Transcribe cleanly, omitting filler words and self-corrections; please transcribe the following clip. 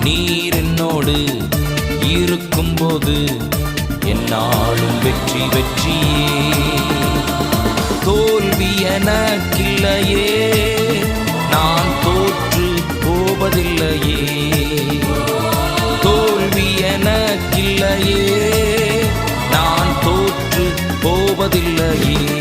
நீர் என்னோடு இருக்கும்போது என்னாலும் வெற்றி வெற்றியே. தோல்வி எனக்கில்லையே, நான் தோற்று போவதில்லையே. தோல்வி எனக்கில்லையே, நான் தோற்று போவதில்லையே.